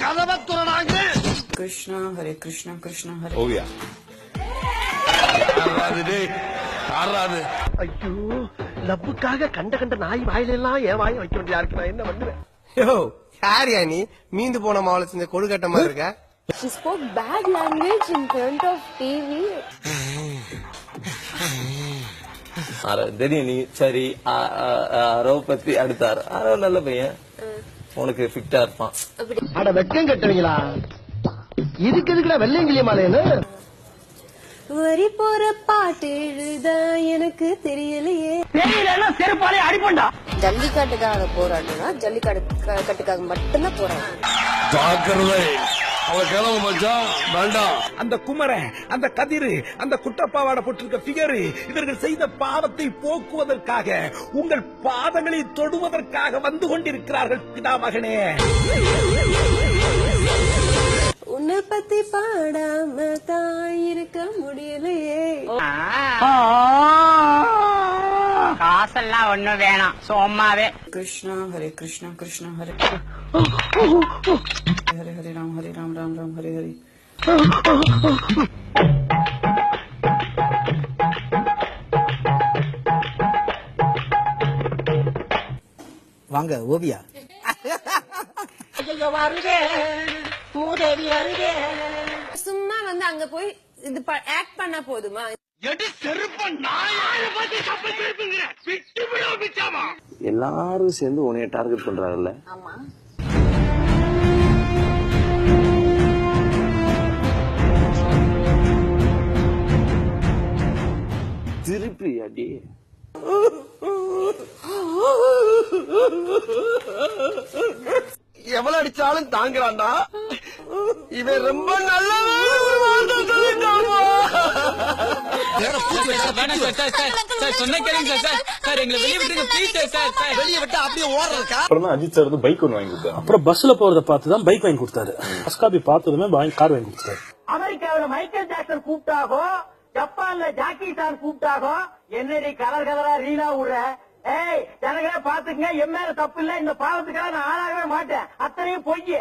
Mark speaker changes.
Speaker 1: கதவை துறனாங்க.
Speaker 2: கிருஷ்ணா ஹரே கிருஷ்ணா கிருஷ்ணா ஹரே.
Speaker 1: ஓவியா ஐயோ, லப்புக்காக கண்ட கண்ட நாய் வாயில எல்லாம் என் வாயை வைக்க வேண்டிய யாருக்கு நான் என்ன பண்ணுவேன்?
Speaker 3: யோ யாரியா நீ மீந்து போன மாவுல செஞ்ச கொடுக்கட்டமா இருக்க?
Speaker 4: She spoke bad language in front of TV.
Speaker 5: தெரியும் நீ சரி அரவ பத்தி அடுத்தாரு அரவ நல்ல பையன் உனக்கு ஃபிட்டா இருப்பான்.
Speaker 1: அட வெக்கம் கட்டுவீங்களா? இதுக்கு எதுக்குடா வெள்ளையங்கிலிய மாலைன்னு
Speaker 4: வரி போற பாட்டு எழுத எனக்கு தெரியலையே.
Speaker 1: தெரியலன்னா செருப்பாலே அடிப்பண்டா.
Speaker 4: ஜல்லிக்கட்டுக்காக போராடுனா ஜல்லிக்கட்டுக்காக மட்டும்தான் போராடும்.
Speaker 1: ஜாக்கிரதை, அவ கிளம்ப மச்சான் வேண்டாம்.
Speaker 6: அந்த குமரன், அந்த கதிரு, அந்த குட்டப்பாவாட போட்டிருக்க பிகரு இவர்கள் செய்த பாவத்தை போக்குவதற்காக உங்கள் பாதங்களை தொடுவதற்காக வந்து கொண்டிருக்கிறார்கள் பிதாமகனே.
Speaker 4: உன்னை பத்தி பாடாம தான் இருக்க முடியலையே.
Speaker 7: காசெல்லாம் ஒண்ணும் வேணாம் சும்மாவே.
Speaker 2: கிருஷ்ணா ஹரே கிருஷ்ணா கிருஷ்ணா ஹரே. ஹரே ஹரே ராம் ராம் ராம் ஹரே ஹரே.
Speaker 8: வாங்க ஓவியா.
Speaker 4: சும்மா வந்து அங்க போய் இது ஆக்ட் பண்ணா போதுமா?
Speaker 5: எல்லாரும் சேர்ந்து உன்னைய டார்கெட் பண்றாங்கல்ல.
Speaker 4: ஆமா,
Speaker 5: திருப்பி அடி
Speaker 1: எவ்வளவு அடிச்சாலும் தாங்குறான்டா இவன். ரொம்ப
Speaker 5: அஜித் சார் வந்து பைக் ஒன்று வாங்கி கொடுத்தாரு.
Speaker 9: அப்புறம் பஸ்ல போறத பார்த்துதான் பைக் வாங்கி கொடுத்தாரு. அஸ்காபி பார்த்ததுமே கார் வாங்கி கொடுத்தாரு.
Speaker 6: அமெரிக்காவில மைக்கேல் ஜாக்சன் கூப்பிட்டாகோ, ஜப்பான்ல ஜாக்கி சான் கூப்பிட்டாகோ, என்னடி கலர் கலரா ரீலா விடுற? ஏய் ஜனங்களே பாத்துக்கங்க, என் மேல தப்பு இல்ல, இந்த பாவத்துக்காக நான் ஆளாகவே மாட்டேன், அத்தனையும் பொய்.